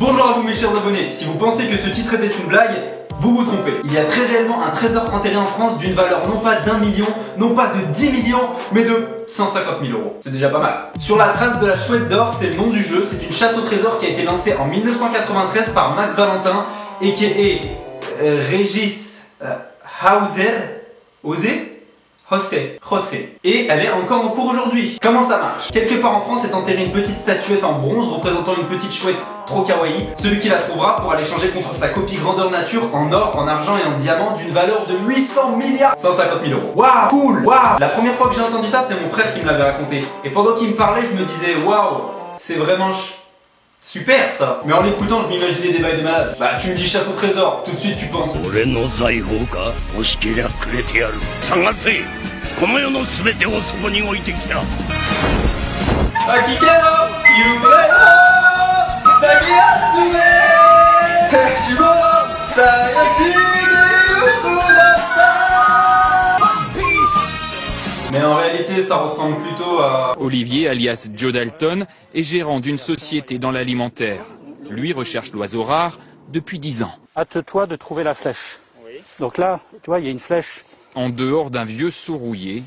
Bonjour à vous mes chers abonnés, si vous pensez que ce titre était une blague, vous vous trompez. Il y a très réellement un trésor enterré en France d'une valeur non pas d'1 million, non pas de 10 millions, mais de 150 000 euros. C'est déjà pas mal. Sur la trace de la chouette d'or, c'est le nom du jeu, c'est une chasse au trésor qui a été lancée en 1993 par Max Valentin et qui est Régis José. Et elle est encore en cours aujourd'hui. Comment ça marche? Quelque part en France est enterrée une petite statuette en bronze représentant une petite chouette trop kawaii. Celui qui la trouvera pourra l'échanger contre sa copie grandeur nature en or, en argent et en diamant d'une valeur de 800 milliards 150 000 euros. Waouh, cool, waouh. La première fois que j'ai entendu ça, c'est mon frère qui me l'avait raconté. Et pendant qu'il me parlait, je me disais waouh, c'est vraiment super ça. Mais en l'écoutant, je m'imaginais des bails de malade. Bah tu me dis chasse au trésor, tout de suite tu penses. Mais en réalité, ça ressemble plutôt à... Olivier, alias Joe Dalton, est gérant d'une société dans l'alimentaire. Lui recherche l'oiseau rare depuis 10 ans. Hâte-toi de trouver la flèche. Oui. Donc là, tu vois, il y a une flèche. En dehors d'un vieux seau rouillé,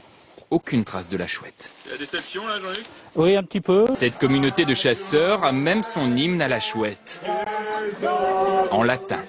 aucune trace de la chouette. Il y a déception là, Jean-Luc? Oui, un petit peu. Cette communauté de chasseurs a même son hymne à la chouette. En latin.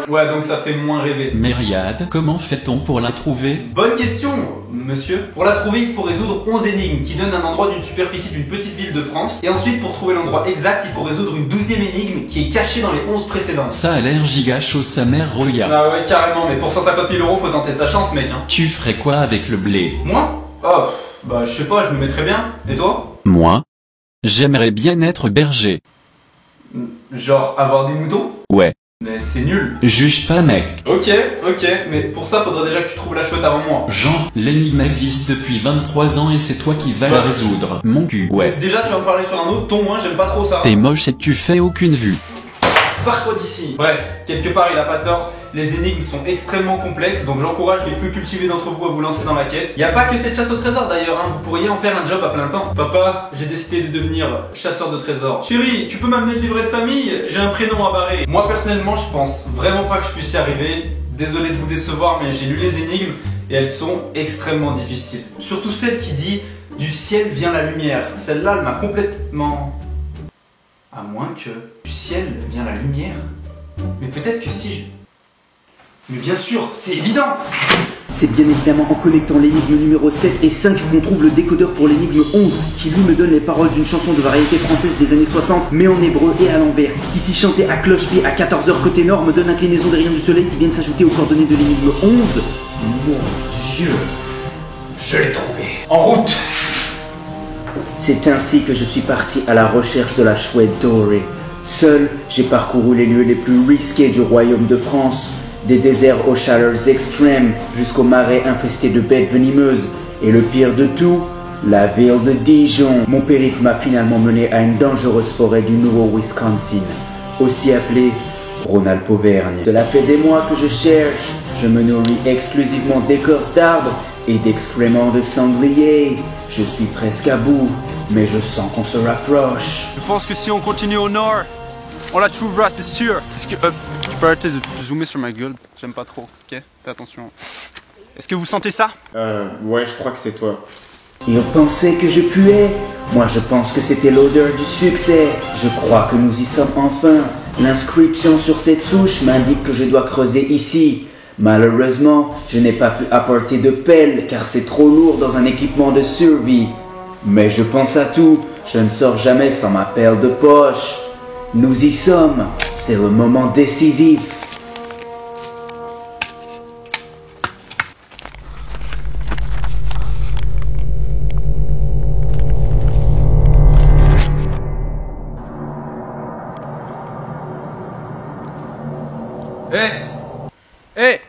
Ouais, donc ça fait moins rêver. Myriade, comment fait-on pour la trouver? Bonne question, monsieur. Pour la trouver, il faut résoudre 11 énigmes qui donnent un endroit d'une superficie d'une petite ville de France. Et ensuite, pour trouver l'endroit exact, il faut résoudre une 12e énigme qui est cachée dans les 11 précédentes. Ça a l'air giga chaud sa mère, regarde. Ah ouais, carrément, mais pour 150 000 euros, faut tenter sa chance, mec. Hein. Tu ferais quoi avec le blé? Moi? Oh, bah je sais pas, je me mettrais bien. Et toi? Moi? J'aimerais bien être berger. Genre avoir des moutons? Ouais. Mais c'est nul. Juge pas mec. Ok, mais pour ça, faudrait déjà que tu trouves la chouette avant moi. Genre, l'énigme existe depuis 23 ans et c'est toi qui vas la résoudre. Mon cul. Ouais. Déjà, tu vas me parler sur un autre ton, moi j'aime pas trop ça. T'es moche et tu fais aucune vue. Pars-toi d'ici. Bref, quelque part il a pas tort, les énigmes sont extrêmement complexes, donc j'encourage les plus cultivés d'entre vous à vous lancer dans la quête. Y a pas que cette chasse au trésor d'ailleurs, hein. Vous pourriez en faire un job à plein temps. Papa, j'ai décidé de devenir chasseur de trésors. Chérie, tu peux m'amener le livret de famille? J'ai un prénom à barrer. Moi personnellement, je pense vraiment pas que je puisse y arriver. Désolé de vous décevoir, mais j'ai lu les énigmes et elles sont extrêmement difficiles. Surtout celle qui dit « Du ciel vient la lumière ». Celle-là, elle m'a complètement... À moins que du ciel vient la lumière. Mais peut-être que si je... Mais bien sûr, c'est évident. C'est bien évidemment en connectant l'énigme numéro 7 et 5 qu'on trouve le décodeur pour l'énigme 11, qui lui me donne les paroles d'une chanson de variété française des années 60, mais en hébreu et à l'envers, qui si chanté à cloche-pied à 14h côté nord me donne l'inclinaison des rayons du soleil qui viennent s'ajouter aux coordonnées de l'énigme 11. Mon Dieu, je l'ai trouvé. En route. C'est ainsi que je suis parti à la recherche de la chouette dorée. Seul, j'ai parcouru les lieux les plus risqués du royaume de France, des déserts aux chaleurs extrêmes jusqu'aux marais infestés de bêtes venimeuses, et le pire de tout, la ville de Dijon. Mon périple m'a finalement mené à une dangereuse forêt du Nouveau-Wisconsin, aussi appelée Rhône-Alpes-Auvergne. Cela fait des mois que je cherche, je me nourris exclusivement d'écorces d'arbres et d'excréments de sangliers. Je suis presque à bout, mais je sens qu'on se rapproche. Je pense que si on continue au nord, on la trouvera, c'est sûr. Est-ce que tu peux arrêter de zoomer sur ma gueule? J'aime pas trop, ok? Fais attention. Est-ce que vous sentez ça? Ouais, je crois que c'est toi. Ils pensaient que je puais. Moi, je pense que c'était l'odeur du succès. Je crois que nous y sommes enfin. L'inscription sur cette souche m'indique que je dois creuser ici. Malheureusement, je n'ai pas pu apporter de pelle car c'est trop lourd dans un équipement de survie. Mais je pense à tout, je ne sors jamais sans ma pelle de poche. Nous y sommes, c'est le moment décisif. Hé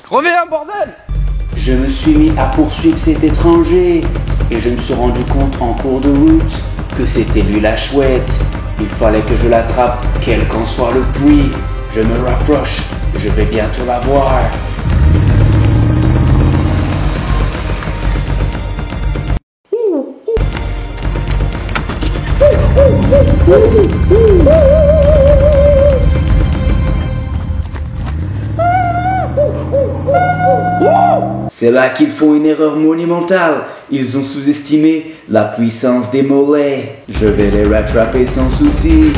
reviens, bordel! Je me suis mis à poursuivre cet étranger et je me suis rendu compte en cours de route que c'était lui la chouette. Il fallait que je l'attrape, quel qu'en soit le prix. Je me rapproche, je vais bientôt la voir. C'est là qu'ils font une erreur monumentale. Ils ont sous-estimé la puissance des mollets. Je vais les rattraper sans souci.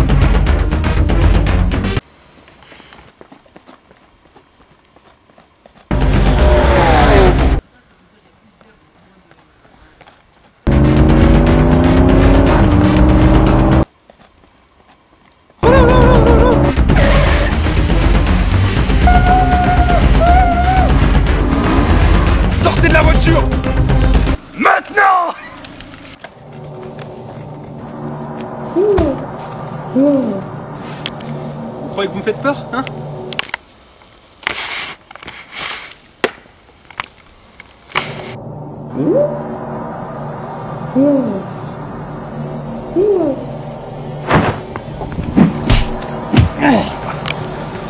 Sortez de la voiture! Maintenant! Vous croyez que vous me faites peur, hein?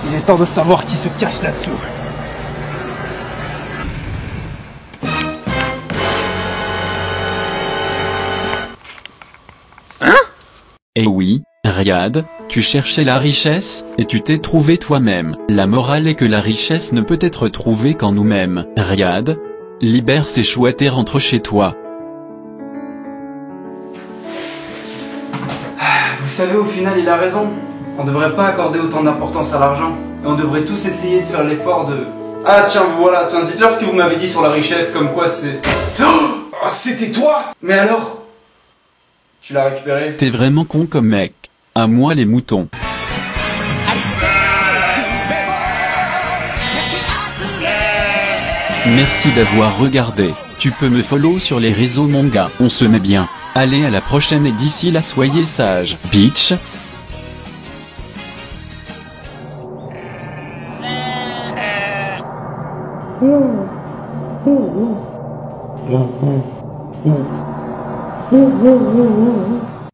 Il est temps de savoir qui se cache là-dessous. Eh oui, Riyad, tu cherchais la richesse, et tu t'es trouvé toi-même. La morale est que la richesse ne peut être trouvée qu'en nous-mêmes. Riyad, libère ces chouettes et rentre chez toi. Vous savez, au final, il a raison. On devrait pas accorder autant d'importance à l'argent. Et on devrait tous essayer de faire l'effort de... Ah tiens, voilà, tiens, dites-leur ce que vous m'avez dit sur la richesse, comme quoi c'est... Oh, c'était toi! Mais alors? Tu l'as récupéré? T'es vraiment con comme mec. À moi les moutons. Merci d'avoir regardé. Tu peux me follow sur les réseaux mon gars. On se met bien. Allez à la prochaine et d'ici là soyez sages. Bitch. Ouh.